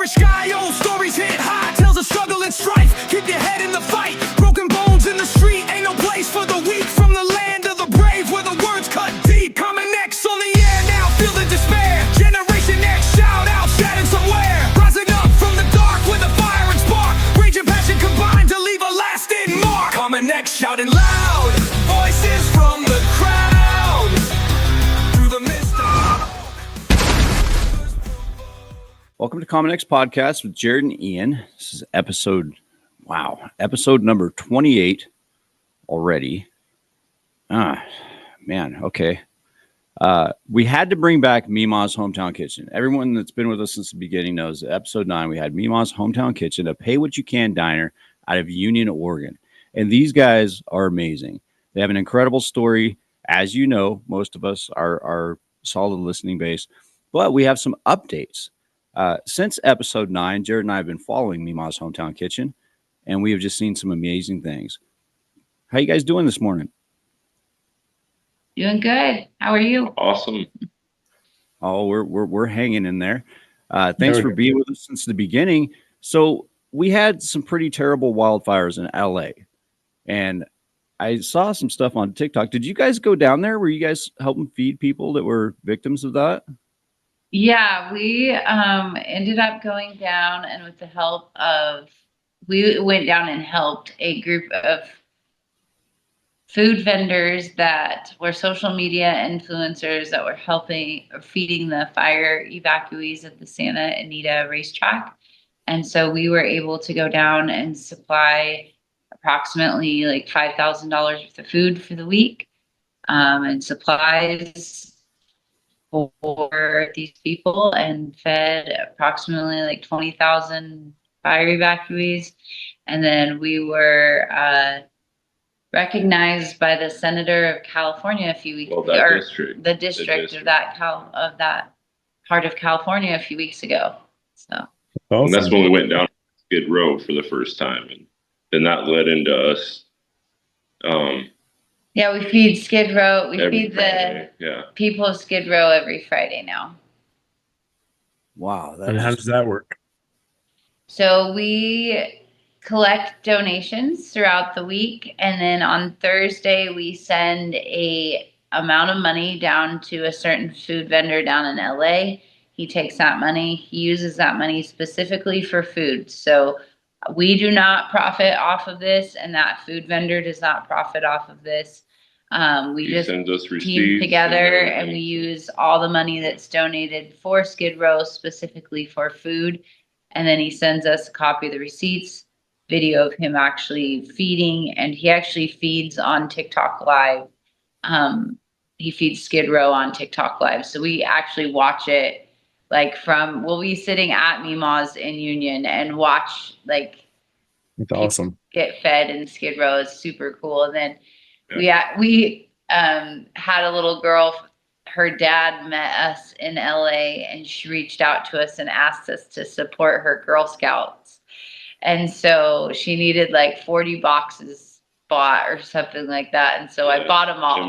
garish sky, old stories hit high, tales of struggle and strife. Keep your head in the fight. Broken bones in the street, ain't no place for the weak. From the land of the brave, where the words cut deep. Coming next on the air now, feel the despair. Generation X, shout out, shattered somewhere. Rising up from the dark with a fire and spark. Rage and passion combined to leave a lasting mark. Coming next, shouting loud, voices from the crowd. Through the mist of... Welcome to Common X Podcast with Jared and Ian. This is episode number 28 already. Okay. We had to bring back Meemaw's Hometown Kitchen. Everyone that's been with us since the beginning knows episode 9, we had Meemaw's Hometown Kitchen, a pay-what-you-can diner out of Union, Oregon. And these guys are amazing. They have an incredible story. As you know, most of us are solid listening base, but we have some updates. Since episode 9, Jared and I have been following Meemaw's Hometown Kitchen, and we have just seen some amazing things. How you guys doing this morning? Doing good. How are you? Awesome. Oh, we're hanging in there. Thanks for being with us since the beginning. So we had some pretty terrible wildfires in LA, and I saw some stuff on TikTok. Did you guys go down there? Were you guys helping feed people that were victims of that? Yeah, we ended up going down, and with the help of, we went down and helped a group of food vendors that were social media influencers that were helping feeding the fire evacuees at the Santa Anita racetrack. And so we were able to go down and supply approximately like $5,000 worth of food for the week, and supplies for these people, and fed approximately like 20,000 fire evacuees. And then we were recognized by the senator of California a few weeks ago, the district of that part of California a few weeks ago. So awesome. And that's when we went down Skid Row for the first time, and then that led into us. Yeah, we feed Skid Row. We feed Friday. the people of Skid Row every Friday now. Wow. And how does that work? So we collect donations throughout the week, and then on Thursday we send a amount of money down to a certain food vendor down in LA. He takes that money. He uses that money specifically for food. So we do not profit off of this, and that food vendor does not profit off of this. We just team together, and we use all the money that's donated for Skid Row specifically for food. And then he sends us a copy of the receipts, video of him actually feeding, and he actually feeds on TikTok Live. He feeds Skid Row on TikTok Live. So we actually watch it. Like we'll be sitting at Meemaw's in Union and watch That's awesome. Get fed in Skid Row. Is super cool. And then we had a little girl. Her dad met us in LA, and she reached out to us and asked us to support her Girl Scouts. And so she needed like 40 boxes bought or something like that. And so I bought them all.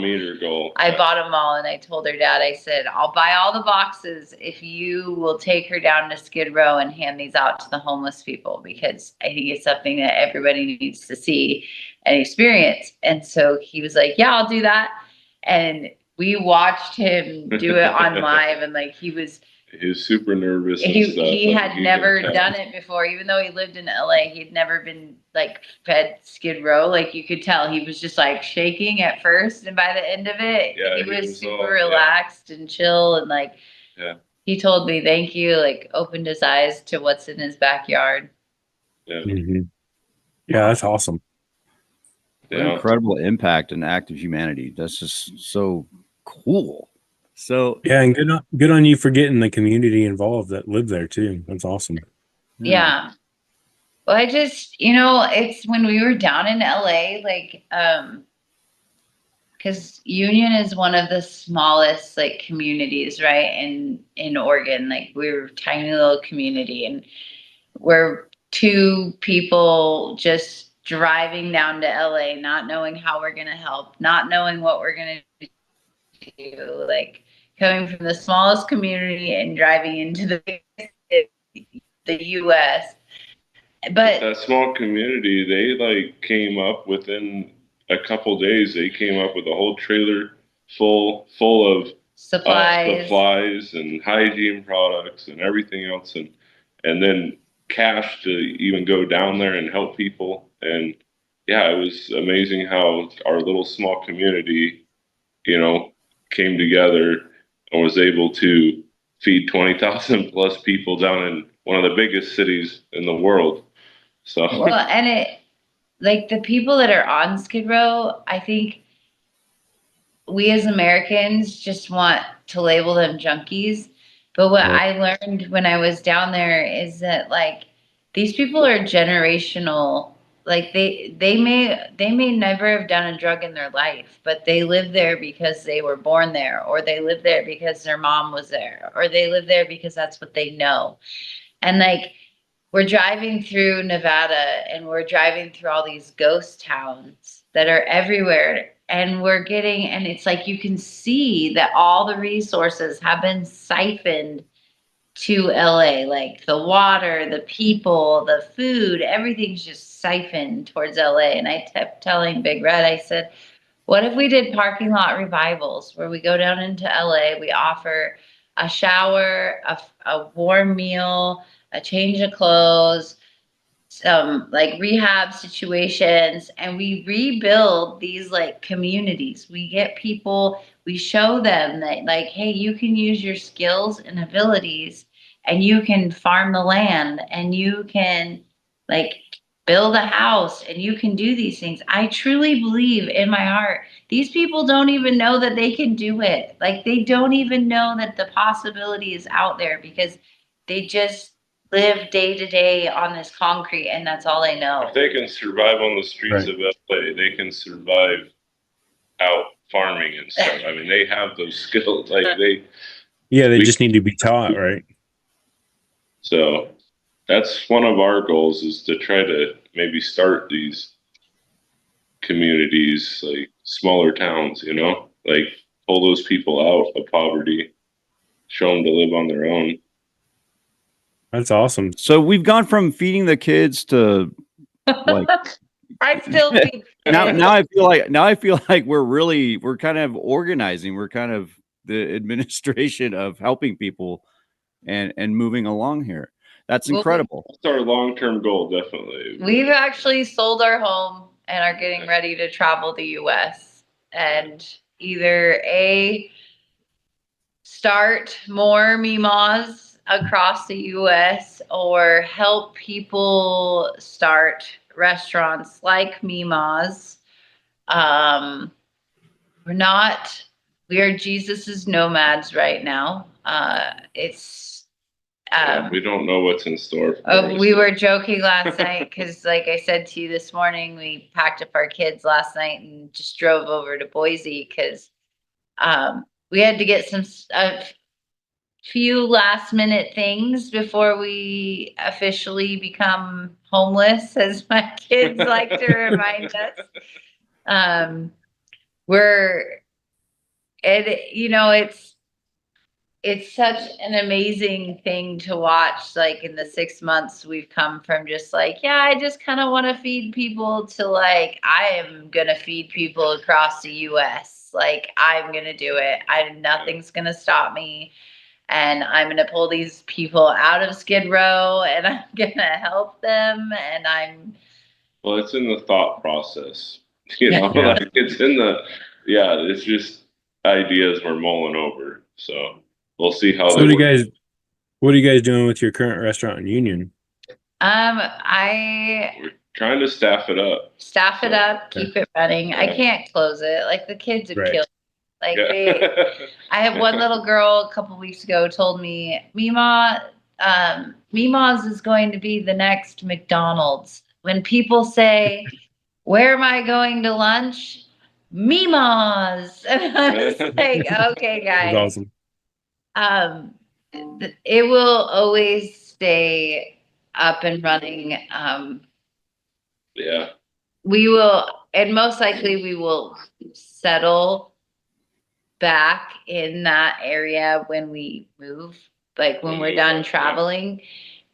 I bought them all, and I told her dad, I said, I'll buy all the boxes if you will take her down to Skid Row and hand these out to the homeless people, because I think it's something that everybody needs to see and experience. And so he was like, yeah, I'll do that. And we watched him do it on live, and he was super nervous. He had never done it before, even though he lived in LA. He'd never been fed Skid Row. You could tell he was just shaking at first, and by the end of it, he was super relaxed and chill. And he told me thank you, opened his eyes to what's in his backyard. Yeah, yeah, that's awesome. Incredible impact and act of humanity. That's just so cool. So and good on you for getting the community involved that live there too. That's awesome. Yeah. Well, I just, it's when we were down in LA, because Union is one of the smallest communities, right, in Oregon. We're a tiny little community, and we're two people just driving down to LA, not knowing how we're gonna help, not knowing what we're gonna do, coming from the smallest community and driving into the biggest city. the US. But that small community, they like came up within a couple days. They came up with a whole trailer full of supplies and hygiene products and everything else, and then cash to even go down there and help people. And yeah, it was amazing how our little small community, you know, came together and was able to feed 20,000 plus people down in one of the biggest cities in the world. So well, and it like the people that are on Skid Row, I think we as Americans just want to label them junkies. But what I learned when I was down there is that like these people are generational. Like they may never have done a drug in their life, but they live there because they were born there, or they live there because their mom was there, or they live there because that's what they know. And like we're driving through Nevada and we're driving through all these ghost towns that are everywhere. And we're getting, and it's like you can see that all the resources have been siphoned to LA, like the water, the people, the food, everything's just siphoned towards LA. And I kept telling Big Red, I said, what if we did parking lot revivals where we go down into LA, we offer a shower, a warm meal, a change of clothes, some like rehab situations, and we rebuild these like communities. We get people, we show them that like, hey, you can use your skills and abilities and you can farm the land and you can like build a house and you can do these things. I truly believe in my heart these people don't even know that they can do it. Like they don't even know that the possibility is out there because they just live day to day on this concrete and that's all they know. if they can survive on the streets of LA, they can survive out farming and stuff. I mean, they have those skills. Like they just need to be taught, right? So that's one of our goals, is to try to maybe start these communities, like smaller towns, you know, like pull those people out of poverty, show them to live on their own. That's awesome. So we've gone from feeding the kids to like I still feed now I feel like we're kind of organizing. We're kind of the administration of helping people and moving along here. That's incredible. That's our long-term goal, definitely. We've actually sold our home and are getting ready to travel the US and either start more Meemaws across the US or help people start restaurants like Meemaws. We are Jesus's nomads right now. We don't know what's in store for us. We were joking last night because, like I said to you this morning, we packed up our kids last night and just drove over to Boise because we had to get a few last minute things before we officially become homeless, as my kids like to remind us. It's such an amazing thing to watch. Like in the 6 months we've come from just like, yeah, I just kind of want to feed people to like, I am going to feed people across the US. Like I'm going to do it. Nothing's going to stop me. And I'm going to pull these people out of Skid Row and I'm going to help them. And well, it's in the thought process, you know, like it's in it's just ideas we're mulling over. So we'll see how. So what are you guys doing with your current restaurant in Union? We're trying to staff it up. Keep it running. Yeah. I can't close it. Like the kids would kill me. Like I have one little girl a couple weeks ago told me, Meemaw, Meemaw's is going to be the next McDonald's. When people say, where am I going to lunch? Meemaw's. And I was like, okay, guys. That's awesome. It will always stay up and running. We will, and most likely we will settle back in that area when we move, like when we're done traveling.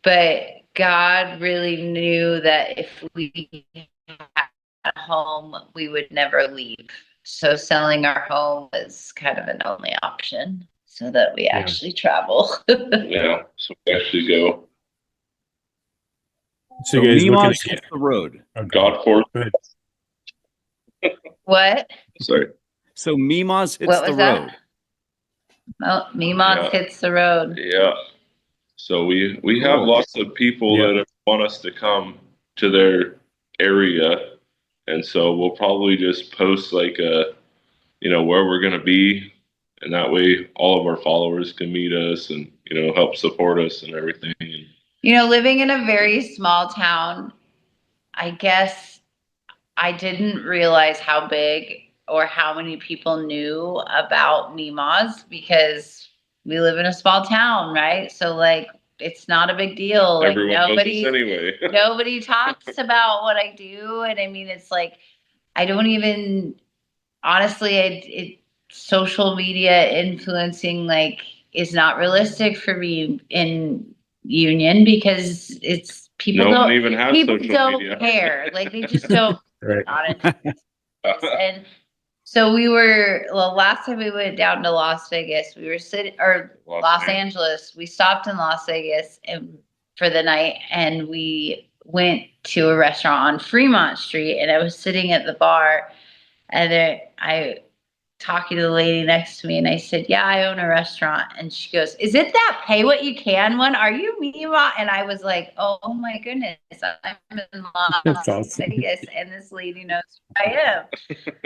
but God really knew that if we had a home, we would never leave. So selling our home was kind of an only option so that we actually travel. Yeah, so we actually go. So you guys looking Meemaw's to hits the road. God for What? sorry. So Meemaw's hits What the was that? road. Oh, Meemaw hits the road. Yeah. So we have Cool. lots of people that want us to come to their area, and so we'll probably just post like where we're gonna be, and that way all of our followers can meet us and help support us and everything. Living in a very small town, I guess I didn't realize how big or how many people knew about Meemaws because we live in a small town, right? So like it's not a big deal. Like Everyone knows us anyway. nobody talks about what I do. And I mean it's like I don't even honestly it social media influencing like is not realistic for me in Union because it's people No one don't even has people social don't media. care. Like they just don't Right. not interested. And so last time we went down to Las Vegas, we were sitting or Los Angeles. We stopped in Las Vegas and for the night and we went to a restaurant on Fremont Street and I was sitting at the bar and I talking to the lady next to me and I said, yeah, I own a restaurant. And she goes, is it that pay what you can one? Are you Meemaw? And I was like, oh my goodness, I'm in That's Las awesome. Vegas and this lady knows who I am.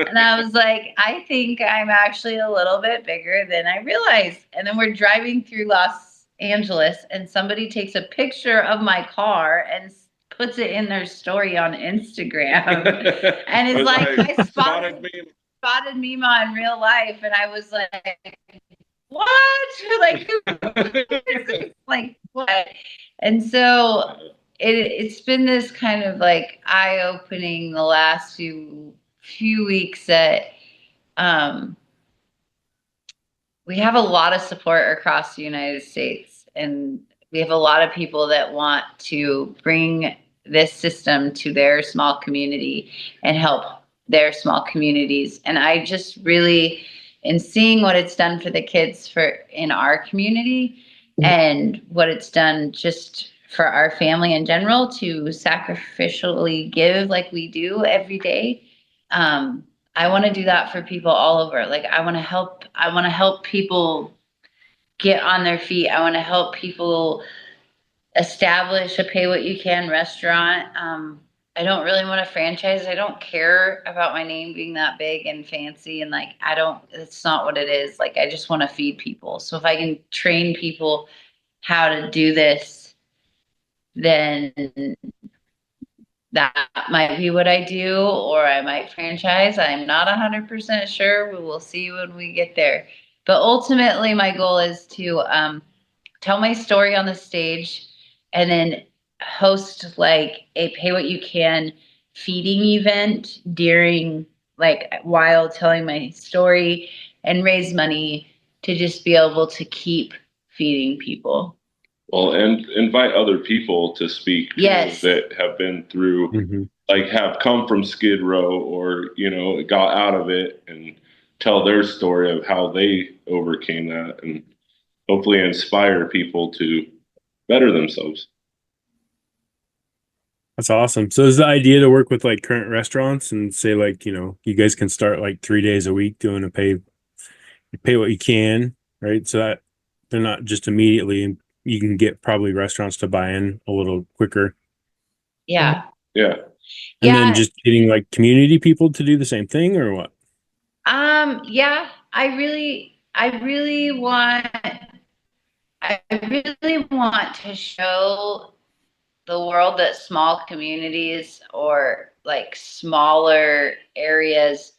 And I was like, I think I'm actually a little bit bigger than I realized. And then we're driving through Los Angeles and somebody takes a picture of my car and puts it in their story on Instagram. And it's like, I spotted Meemaw in real life. And I was like, what? Like, like what? And so it's been this kind of like eye-opening the last few weeks that we have a lot of support across the United States and we have a lot of people that want to bring this system to their small community and help their small communities. And I just really in seeing what it's done for the kids in our community and what it's done just for our family in general to sacrificially give like we do every day. I want to do that for people all over. Like I want to help people get on their feet. I want to help people establish a pay what you can restaurant. I don't really want to franchise. I don't care about my name being that big and fancy and like it's not what it is. Like I just want to feed people. So if I can train people how to do this, then that might be what I do, or I might franchise. I'm not 100% sure. We will see when we get there. But ultimately, my goal is to tell my story on the stage and then host like a pay what you can feeding event during like while telling my story and raise money to just be able to keep feeding people. Well, and invite other people to speak that have been through, like have come from Skid Row or, got out of it and tell their story of how they overcame that and hopefully inspire people to better themselves. That's awesome. So is the idea to work with like current restaurants and say like, you guys can start like 3 days a week doing pay what you can, right? So that they're not just immediately, you can get probably restaurants to buy in a little quicker. Yeah. Yeah. And then just getting like community people to do the same thing or what? Yeah, I really want to show the world that small communities or like smaller areas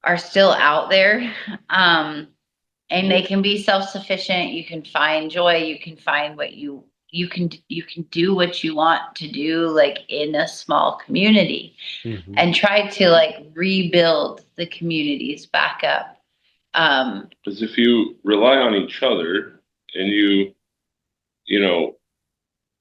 are still out there. And they can be self-sufficient. You can find joy. You can find what you can do what you want to do like in a small community and try to like rebuild the communities back up. Because if you rely on each other and you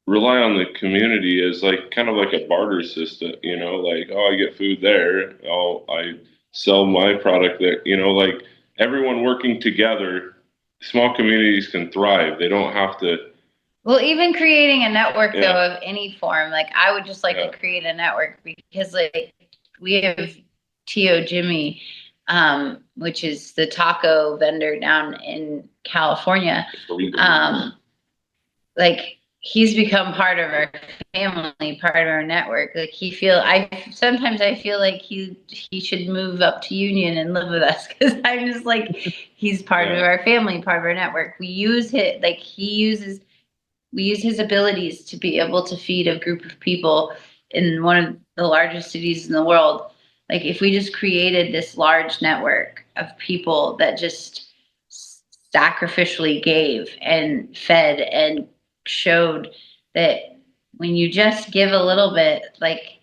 rely on the community as like kind of like a barter system, you know, like, oh, I get food there, oh, I sell my product there, you know, like everyone working together, small communities can thrive. They don't have to. Well, even creating a network Yeah. though of any form, like I would just like Yeah. to create a network because like we have Tio Jimmy, which is the taco vendor down in California. Like he's become part of our family, part of our network. Like sometimes I feel like he should move up to Union and live with us because I'm just like he's part of our family, part of our network. We use his abilities to be able to feed a group of people in one of the largest cities in the world. Like if we just created this large network of people that just sacrificially gave and fed and showed that when you just give a little bit, like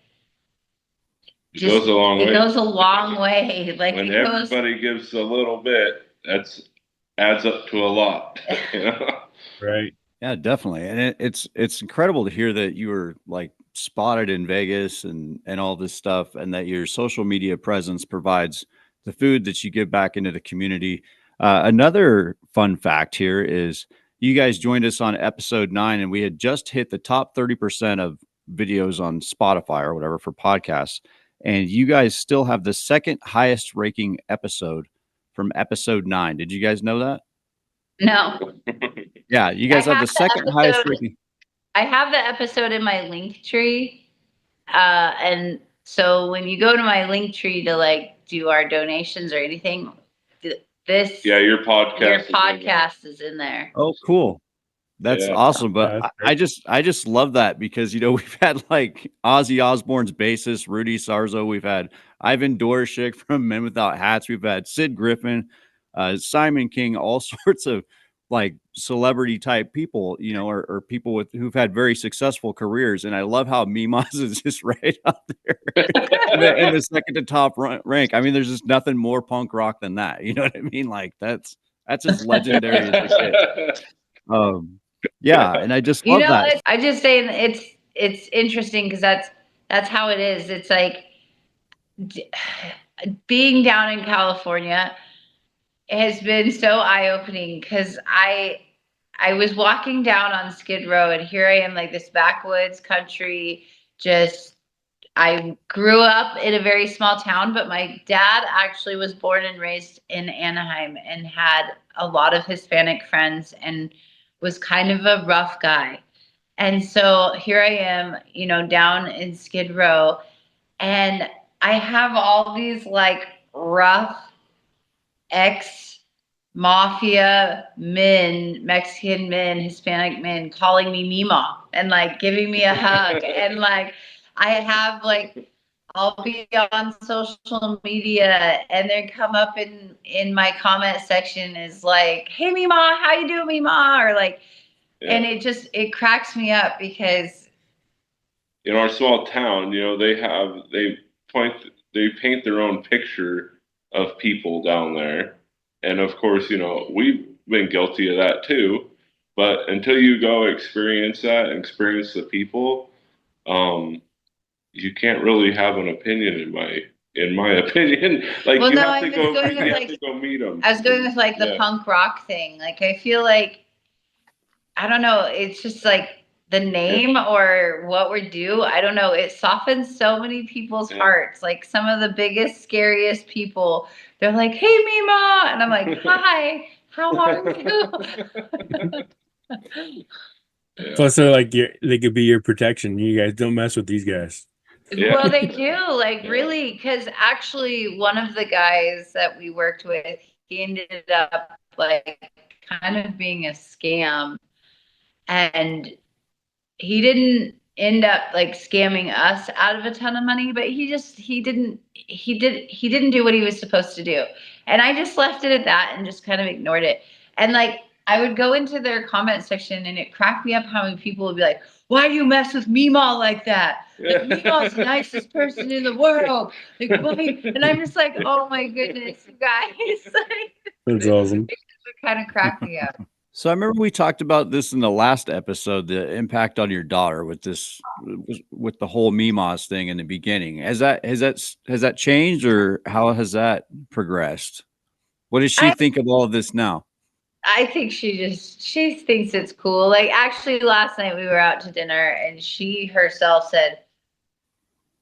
it goes a long way. It goes a long way. Like when everybody gives a little bit, adds up to a lot. You know? Right. Yeah, definitely. And it's incredible to hear that you were like spotted in Vegas and all this stuff, and that your social media presence provides the food that you give back into the community. Another fun fact here is you guys joined us on episode 9, and we had just hit the top 30% of videos on Spotify or whatever for podcasts. And you guys still have the second highest ranking episode from episode 9. Did you guys know that? No. Yeah, you guys have the second highest ranking. I have the episode in my link tree. And so when you go to my link tree to like do our donations or anything, your podcast is in there. Oh, cool. That's awesome. But I just love that because, you know, we've had like Ozzy Osbourne's bassist, Rudy Sarzo. We've had Ivan Dorashik from Men Without Hats. We've had Sid Griffin, Simon King, all sorts of like celebrity type people, you know, or people who've had very successful careers. And I love how Meemaw is just right up there in the second to top rank. I mean, there's just nothing more punk rock than that. You know what I mean? Like that's as legendary as it gets. Yeah, and I just love that. I just say it's interesting because that's how it is. It's like being down in California has been so eye-opening because I was walking down on Skid Row and here I am like this backwoods country. I grew up in a very small town, but my dad actually was born and raised in Anaheim and had a lot of Hispanic friends and was kind of a rough guy. And so here I am, you know, down in Skid Row, and I have all these like rough ex-mafia men, Mexican men, Hispanic men calling me Meemaw and like giving me a hug. And like I have like I'll be on social media and they come up in my comment section is like, hey Meemaw, how you doing, Meemaw? Or like, and it cracks me up because in our small town, you know, they paint their own picture of people down there. And of course, you know, we've been guilty of that too. But until you go experience that and experience the people, you can't really have an opinion in my opinion. Like you have to go meet them. I was going with like the punk rock thing. Like I feel like I don't know, it's just like the name or what we do. I don't know. It softens so many people's hearts. Like some of the biggest, scariest people, they're like, hey Meemaw. And I'm like, hi, how are you? Plus, they're like they could be your protection. You guys don't mess with these guys. Well, they do, like really, because actually one of the guys that we worked with, he ended up like kind of being a scam, and he didn't end up like scamming us out of a ton of money, but he didn't do what he was supposed to do, and I just left it at that and just kind of ignored it. And like I would go into their comment section and it cracked me up how many people would be like, why do you mess with Meemaw like that? Like, Meemaw's the nicest person in the world. Like, why? And I'm just like, oh my goodness, you guys. Like, that's awesome. It kind of cracked me up. So I remember we talked about this in the last episode, the impact on your daughter with this, with the whole Meemaws thing in the beginning. Has that changed, or how has that progressed? What does she I think of all of this now? I think she thinks it's cool. Like actually last night we were out to dinner and she herself said,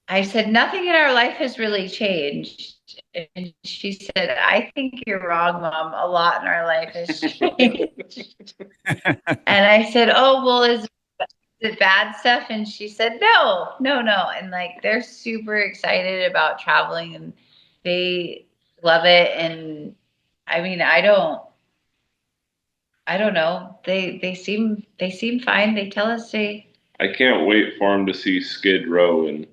I said, nothing in our life has really changed. And she said, I think you're wrong, Mom. A lot in our life has changed. And I said, oh, well, is it bad stuff? And she said, no, no, no. And like they're super excited about traveling and they love it. And I mean, I don't know. They seem fine. They tell us I can't wait for him to see Skid Row and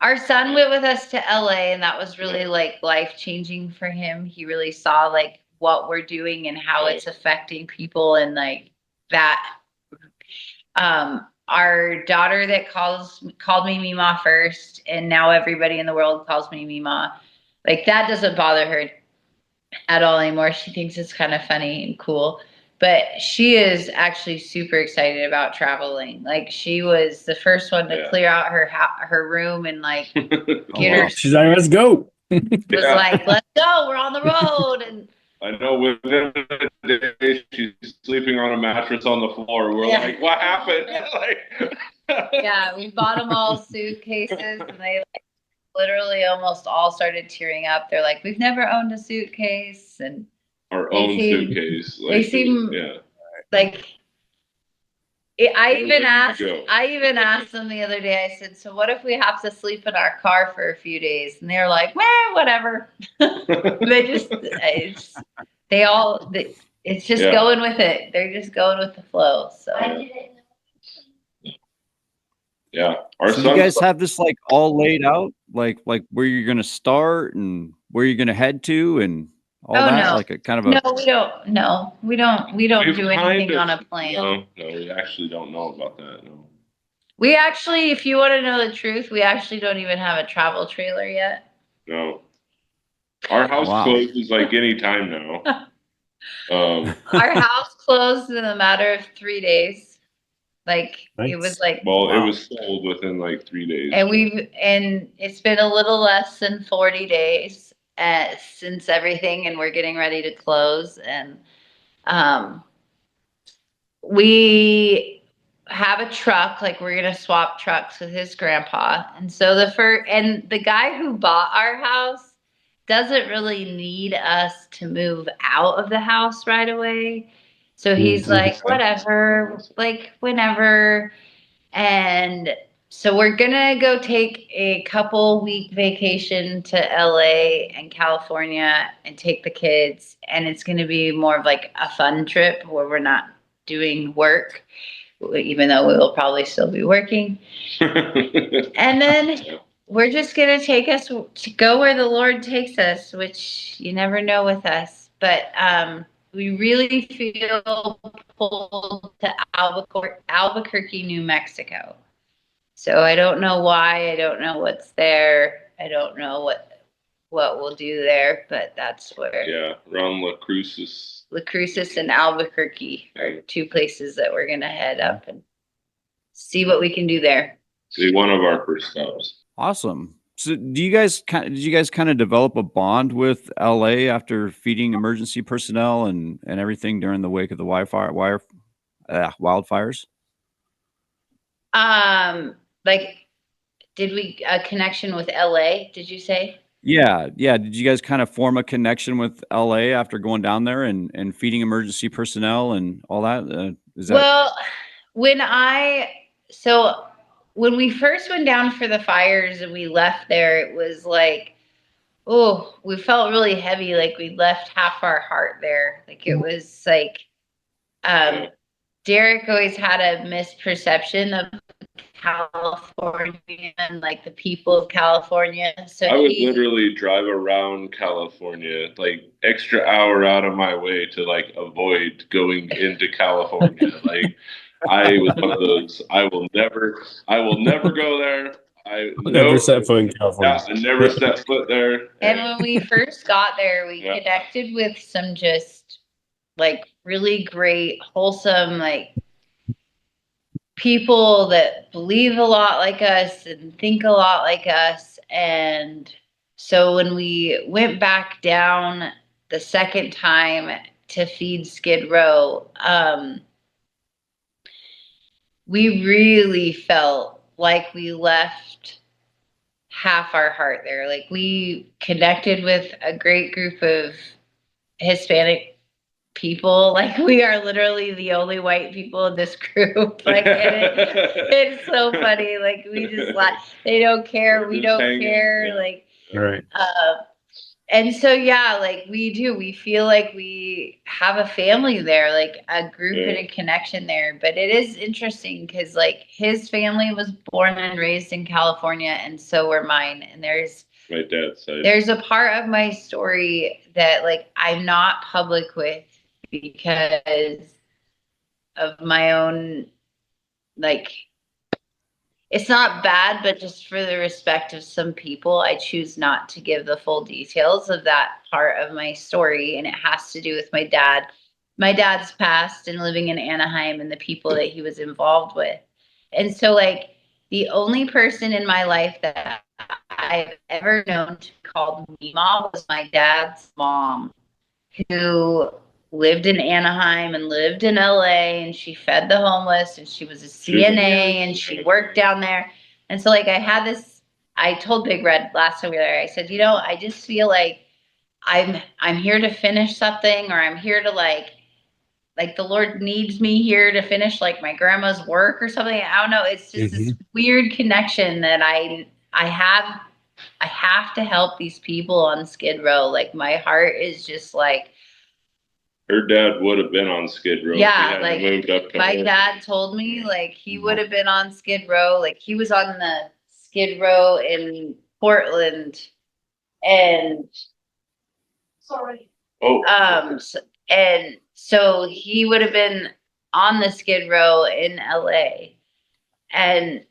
our son went with us to LA and that was really like life changing for him. He really saw like what we're doing and how it's affecting people and like that. Our daughter that called me Meemaw first, and now everybody in the world calls me Meemaw. Like that doesn't bother her at all anymore. She thinks it's kind of funny and cool. But she is actually super excited about traveling. Like she was the first one to clear out her room and like get her. She's like, let's go. Was like, let's go. We're on the road. And I know within a day she's sleeping on a mattress on the floor. We're like, what happened? Yeah, we bought them all suitcases, and they like, literally almost all started tearing up. They're like, we've never owned a suitcase, and our own suitcase. They seem like. I even asked them the other day. I said, "So what if we have to sleep in our car for a few days?" And they're like, "Well, whatever." It's just going with it. They're just going with the flow. So. Yeah. So you guys have this like all laid out, like where you're gonna start and where you're gonna head to and all that, no. like a kind of a. No, we don't. No, we don't do anything on a plan. No, we actually don't know about that. No. We actually, if you want to know the truth, we actually don't even have a travel trailer yet. No. Our house closes like any time now. Our house closed in a matter of 3 days. Like nice. It was like. Well, it was sold within like 3 days. And it's been a little less than 40 days since everything, and we're getting ready to close. And we have a truck, like we're gonna swap trucks with his grandpa. And so the guy who bought our house doesn't really need us to move out of the house right away. So he's like, whatever, like whenever. And so we're gonna go take a couple week vacation to LA and California and take the kids. And it's gonna be more of like a fun trip where we're not doing work, even though we will probably still be working. And then we're just going to take us to go where the Lord takes us, which you never know with us. But we really feel pulled to Albuquerque, New Mexico. So I don't know why. I don't know what's there. I don't know what we'll do there, but that's where. Yeah, around La Cruces and Albuquerque are two places that we're going to head up and see what we can do there. See, one of our first stops. Awesome. So did you guys kind of develop a bond with LA after feeding emergency personnel and everything during the wake of the wildfires? Like, did we a connection with LA? Did you say? Yeah. Did you guys kind of form a connection with LA after going down there and feeding emergency personnel and all that? Well, when we first went down for the fires and we left there, it was like, oh, we felt really heavy. Like we left half our heart there. Like it was like, Derek always had a misperception of California and like the people of California. So I would literally drive around California, like extra hour out of my way to like avoid going into California. Like I was one of those. I will never go there. Never set foot in California. Yeah, I never set foot there. And when we first got there, we connected with some just like really great, wholesome, like people that believe a lot like us and think a lot like us. And so when we went back down the second time to feed Skid Row, we really felt like we left half our heart there. Like we connected with a great group of Hispanic people. Like we are literally the only white people in this group. Like it's so funny. Like we just laugh. They don't care. We don't care. Like All right. and so yeah, like we feel like we have a family there, like a group and a connection there. But it is interesting because like his family was born and raised in California, and so were mine. And my dad's side. there's a part of my story that like I'm not public with because of my own, like, it's not bad, but just for the respect of some people, I choose not to give the full details of that part of my story. And it has to do with my dad, my dad's past and living in Anaheim and the people that he was involved with. And so, like, the only person in my life that I've ever known to be called Meemaw was my dad's mom, who lived in Anaheim and lived in LA, and she fed the homeless, and she was a CNA, and she worked down there. And so like I told Big Red last time we were there, I said, I just feel like I'm here to finish something, or I'm here to like the Lord needs me here to finish like my grandma's work or something. I don't know. It's just this weird connection that I have to help these people on Skid Row. Like my heart is just like, her dad would have been on Skid Row. Yeah, like my dad told me, like he would have been on Skid Row. Like he was on the Skid Row in Portland, and and so he would have been on the Skid Row in LA. And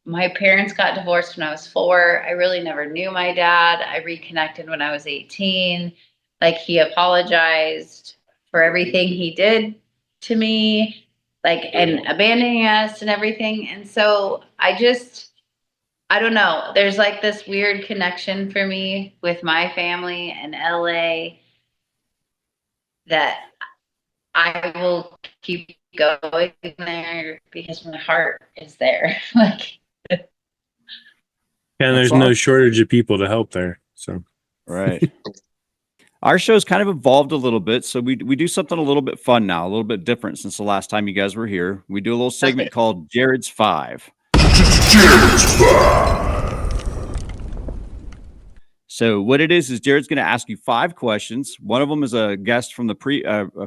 my parents got divorced when I was 4. I really never knew my dad. I reconnected when I was 18. Like he apologized for everything he did to me, like, and abandoning us and everything. And so I don't know. There's like this weird connection for me with my family in LA that I will keep going there because my heart is there. Like, and there's no shortage of people to help there. So, right. Our show's kind of evolved a little bit, so we do something a little bit fun now, a little bit different since the last time you guys were here. We do a little segment called Jared's 5. Jared's 5. So what it is Jared's going to ask you 5 questions. One of them is a guest from a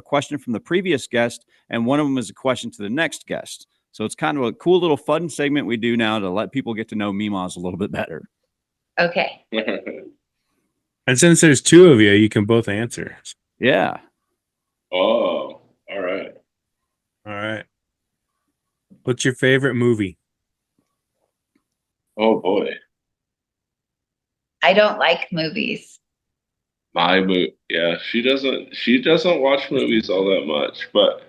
question from the previous guest, and one of them is a question to the next guest. So it's kind of a cool little fun segment we do now to let people get to know Meemaws a little bit better. Okay. And since there's 2 of you, you can both answer. Yeah. Oh, all right. All right. What's your favorite movie? Oh boy. I don't like movies. Yeah, she doesn't watch movies all that much, but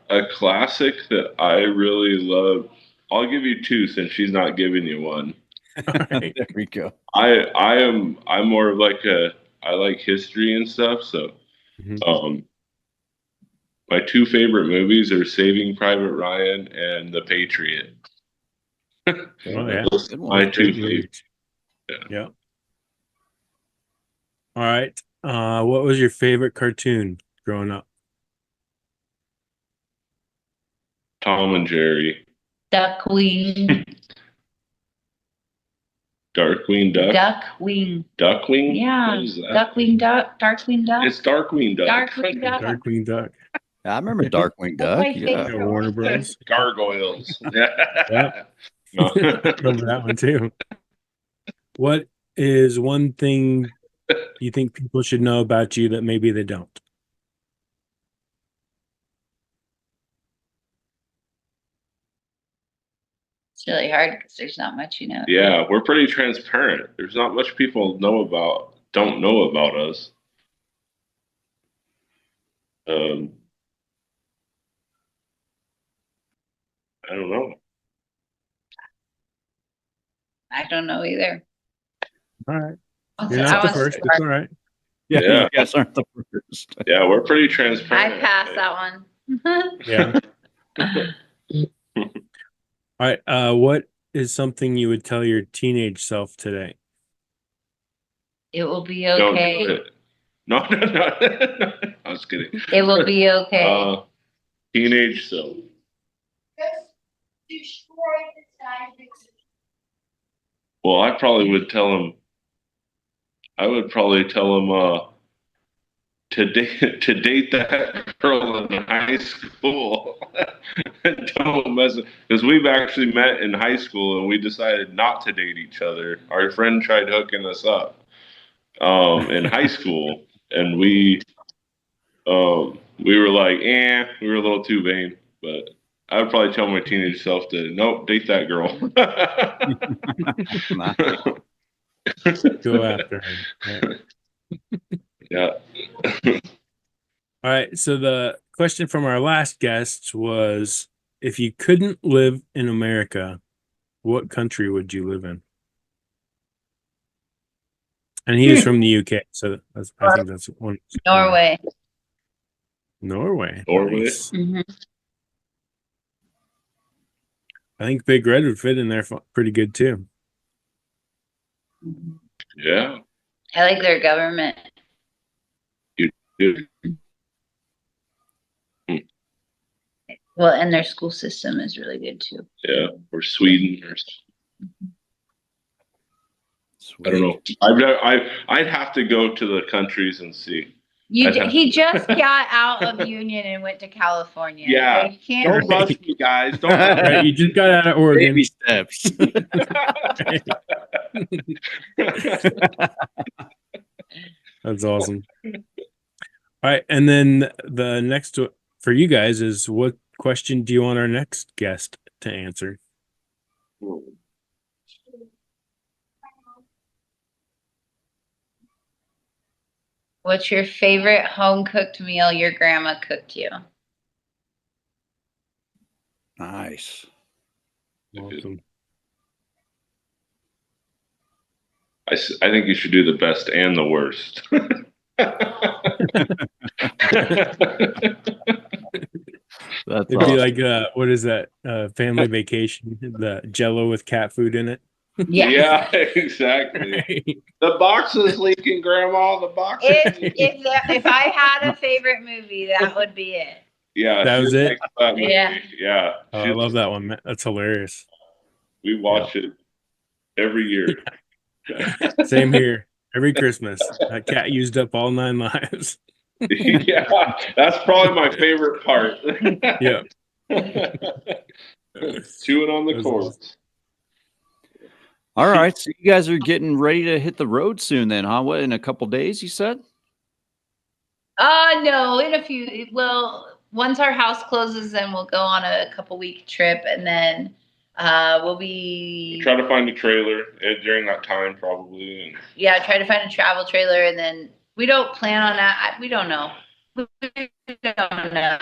a classic that I really love. I'll give you 2 since she's not giving you one. Right. There we go. I'm more of like I like history and stuff, so my 2 favorite movies are Saving Private Ryan and The Patriot. Oh, yeah. My 2 favorites. Yeah. All right. What was your favorite cartoon growing up? Tom and Jerry. Duckwing. Darkwing Duck. Duckwing. Duckwing? Yeah. What is that? Duckwing Duck. Darkwing Duck. It's Darkwing Duck. Darkwing Duck. Darkwing Duck. I remember Darkwing Duck. Yeah, Warner Bros. Gargoyles. Yeah. Remember that one too. What is one thing you think people should know about you that maybe they don't? It's really hard because there's not much you know. Yeah, we're pretty transparent. There's not much people don't know about us. Um, I don't know. I don't know either. All right. Okay, You're I not the want to first. start. It's all right. Yeah, Yeah. you guys aren't the first. Yeah, we're pretty I transparent. passed that one. Yeah. All right. What is something you would tell your teenage self today? It will be Don't do okay. it. No, no, no. I was kidding. It will be okay. Teenage self. Well, I probably would tell him. I would probably tell him to date that girl in high school. Don't mess because we've actually met in high school and we decided not to date each other. Our friend tried hooking us up in high school, and we were like, we were a little too vain, but I would probably tell my teenage self to nope, date that girl. Go after her. Yeah. All right. So the question from our last guest was, if you couldn't live in America, what country would you live in? And he is from the UK, so I think that's one. Norway. Norway. Norway. Nice. Mm-hmm. I think Big Red would fit in there pretty good too. Yeah. I like their government. You do. Well, and their school system is really good too. Yeah. Or Sweden or Sweet. I don't know. I'd have to go to the countries and see. He just got out of Union and went to California. Yeah. So you can't Don't really- bust me, guys. Don't bust Right, you just got out of Oregon. Baby steps. That's awesome. All right, and then the next for you guys is, what question do you want our next guest to answer? What's your favorite home cooked meal your grandma cooked you? Nice. Awesome. I think you should do the best and the worst. That's It'd be awesome. like what is that? Family Vacation, the Jello with cat food in it. Yeah. Yeah, exactly. The box is leaking, Grandma. The box is leaking. If I had a favorite movie, that would be it. Yeah, That she was it? likes that movie. Yeah. Yeah. Oh, I love that one. That's hilarious. We watch it every year. Same here. Every Christmas, that cat used up all 9 lives. Yeah, that's probably my favorite part. Yeah. Chewing on the That's cords. All right, so you guys are getting ready to hit the road soon, then, huh? What, in a couple days? You said? No, in a few. Well, once our house closes, then we'll go on a couple-week trip, and then we'll be Try to find a trailer during that time, probably. And try to find a travel trailer, and then we don't plan on that. We don't know. We don't know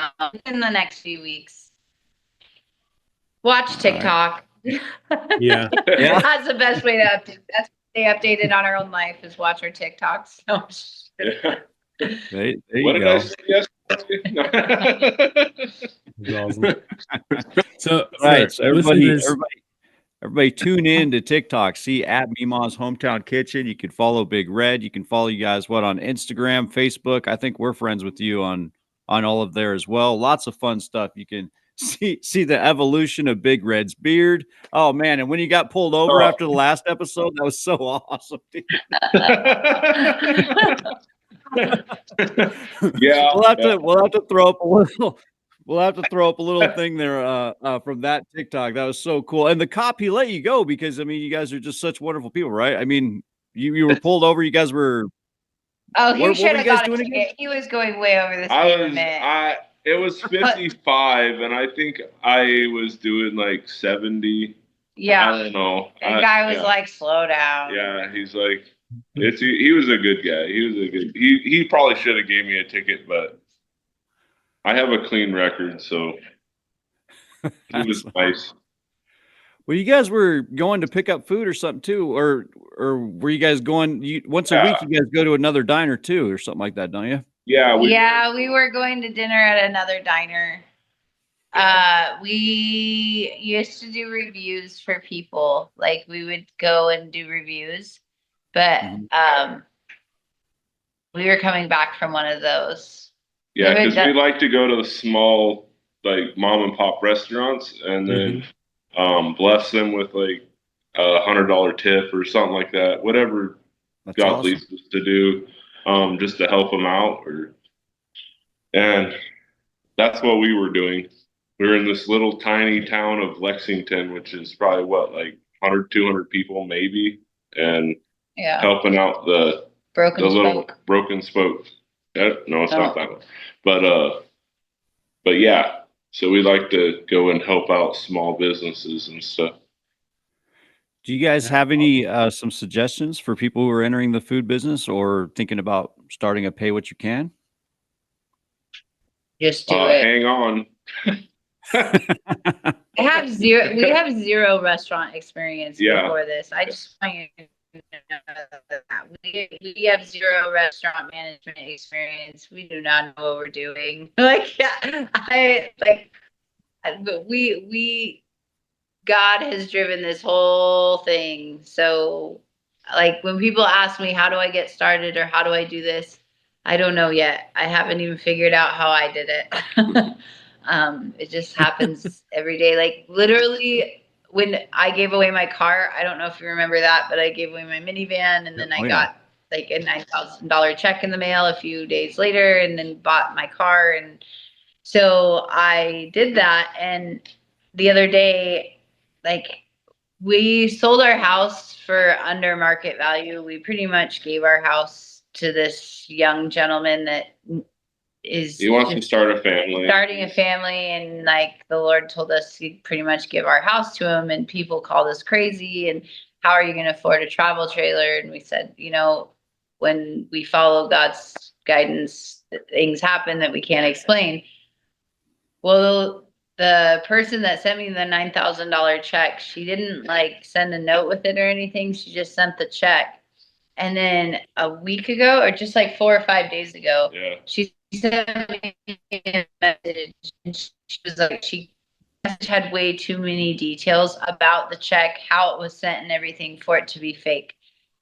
in the next few weeks. Watch TikTok. Yeah. Yeah. That's the best way to update. That's stay updated on our own life is watch our TikToks. So, yeah. There What you did I go. say That's awesome. So, Right, for so everybody, listeners- everybody tune in to TikTok. See at Meemaw's Hometown Kitchen. You can follow Big Red. You can follow you guys on Instagram, Facebook. I think we're friends with you on all of there as well. Lots of fun stuff. You can see the evolution of Big Red's beard. Oh man, and when you got pulled over after the last episode, that was so awesome. Yeah. We'll have to throw up a little. We'll have to throw up a little thing there from that TikTok. That was so cool. And the cop, he let you go because, I mean, you guys are just such wonderful people, right? I mean, you were pulled over. You guys were. oh, he What should were have you guys got a doing again? ticket. He was going way over the speed limit. It was 55, and I think I was doing like 70. I Yeah, don't know. the guy was yeah. like, "Slow down." Yeah, he's like, he was a good guy. He probably should have gave me a ticket, but I have a clean record, so it was nice. Well, you guys were going to pick up food or something too, or were you guys going once a week? You guys go to another diner too, or something like that, don't you? Yeah, we were going to dinner at another diner. We used to do reviews for people. Like we would go and do reviews, but we were coming back from one of those. Yeah, because we like to go to the small, like mom and pop restaurants, and then bless them with like $100 tip or something like that. Whatever God leads us to do, just to help them out. And that's what we were doing. We were in this little tiny town of Lexington, which is probably what, like 100, 200 people maybe, and helping out the little broken spoke. No, it's not that one. But yeah, so we like to go and help out small businesses and stuff. Do you guys have any some suggestions for people who are entering the food business or thinking about starting a pay what you can? Just do it. Hang on. We have zero restaurant experience before this. I just want you to know that we have zero restaurant management experience. We do not know what we're doing. God has driven this whole thing. So like when people ask me, how do I get started or how do I do this? I don't know yet. I haven't even figured out how I did it. It just happens every day. Like literally when I gave away my car, I don't know if you remember that, but I gave away my minivan and then I got like a $9,000 check in the mail a few days later and then bought my car. And so I did that. And the other day, like we sold our house for under market value. We pretty much gave our house to this young gentleman that he wants to start a family. Starting a family, and like the Lord told us to pretty much give our house to him, and people called us crazy and how are you going to afford a travel trailer? And we said, when we follow God's guidance, things happen that we can't explain. Well, the person that sent me the $9,000 check, she didn't like send a note with it or anything. She just sent the check. And then a week ago, or just like 4 or 5 days ago, she sent me a message. And she was like, she had way too many details about the check, how it was sent and everything for it to be fake.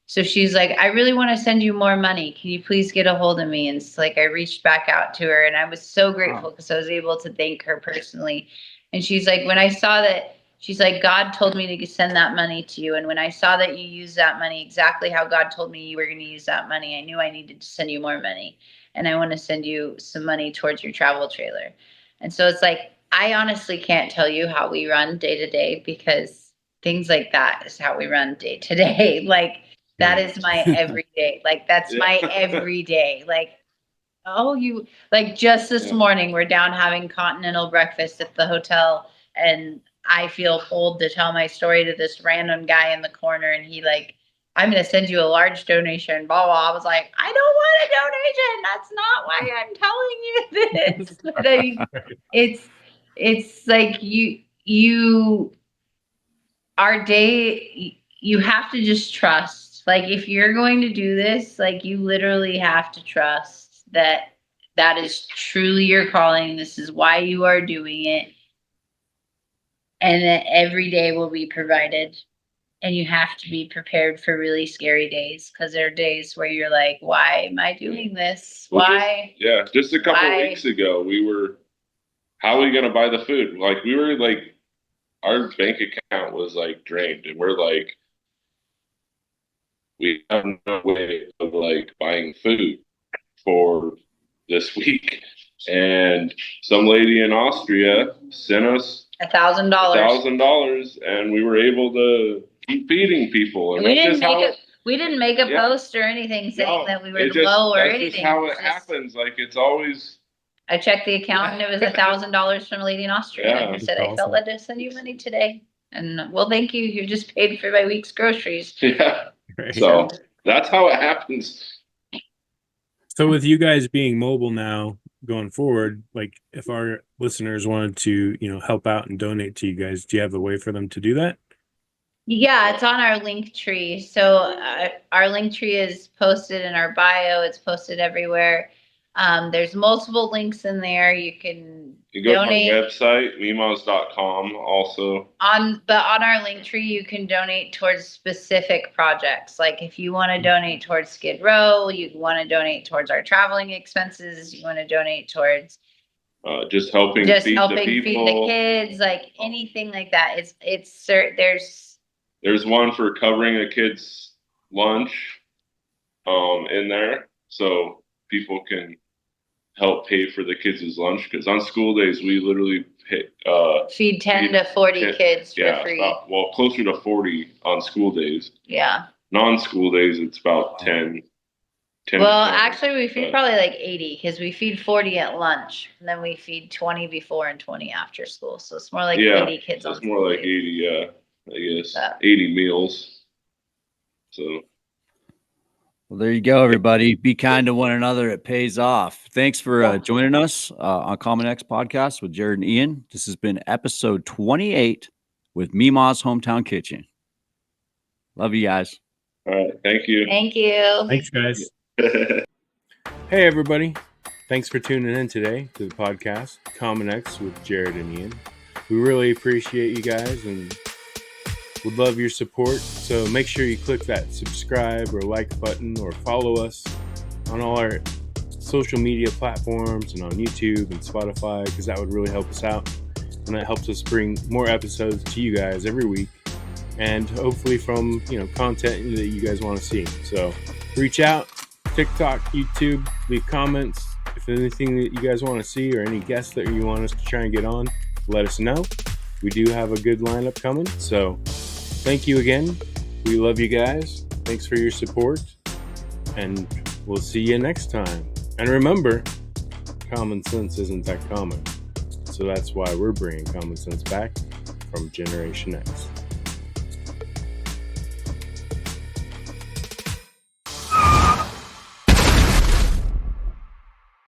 So she's like, I really want to send you more money. Can you please get a hold of me? And it's like I reached back out to her and I was so grateful because I was able to thank her personally. And she's like, when I saw that, she's like, God told me to send that money to you. And when I saw that you used that money exactly how God told me you were going to use that money, I knew I needed to send you more money. And I want to send you some money towards your travel trailer. And so it's like, I honestly can't tell you how we run day to day because things like that is how we run day to day. Like, that is my everyday. Like, that's my everyday. Like, just this morning, we're down having continental breakfast at the hotel. And I feel bold to tell my story to this random guy in the corner. And he like, I'm going to send you a large donation, blah, blah. I was like, I don't want a donation. That's not why I'm telling you this. But I mean, it's like our day, you have to just trust. Like, if you're going to do this, like, you literally have to trust that is truly your calling. This is why you are doing it. And that every day will be provided. And you have to be prepared for really scary days because there are days where you're like, why am I doing this? Why? Just a couple of weeks ago, how are we going to buy the food? Like, we were like, our bank account was like drained and we're like, we have no way of like buying food for this week. And some lady in Austria sent us $1,000, and we were able to keep feeding people. And we didn't make a post or anything saying that we were low or anything. That's just how it happens. Like, it's always. I checked the account and it was $1,000 from a lady in Austria. And I said, I felt led to send you money today. And well, thank you. You just paid for my week's groceries. Yeah. So that's how it happens. So with you guys being mobile now, going forward, like if our listeners wanted to, help out and donate to you guys, do you have a way for them to do that? Yeah, it's on our link tree. So our link tree is posted in our bio. It's posted everywhere. There's multiple links in there. You can go donate. to my website, meemaws.com also. On our link tree, you can donate towards specific projects. Like if you want to donate towards Skid Row, you want to donate towards our traveling expenses, you want to donate towards just helping feed the kids, like anything like that. There's one for covering a kid's lunch in there, so people can help pay for the kids' lunch, because on school days we literally feed 10 to 40 kids for free. Closer to 40 on school days. Yeah. Non-school days it's about 10. Well, actually we feed probably like 80, because we feed 40 at lunch, and then we feed 20 before and 20 after school. So it's more like 80 kids on school. It's more like 80, I guess. 80 meals. So. Well, there you go, everybody. Be kind to one another. It pays off. Thanks for joining us on Common X Podcast with Jared and Ian. This has been episode 28 with Meemaw's Hometown Kitchen. Love you guys. All right. Thank you. Thank you. Thanks, guys. Hey, everybody. Thanks for tuning in today to the podcast, Common X with Jared and Ian. We really appreciate you guys and would love your support. So make sure you click that subscribe or like button, or follow us on all our social media platforms and on YouTube and Spotify, because that would really help us out. And that helps us bring more episodes to you guys every week, and hopefully from, content that you guys want to see. So reach out, TikTok, YouTube, leave comments. If there's anything that you guys want to see or any guests that you want us to try and get on, let us know. We do have a good lineup coming. So thank you again. We love you guys. Thanks for your support. And we'll see you next time. And remember, common sense isn't that common. So that's why we're bringing common sense back from Generation X.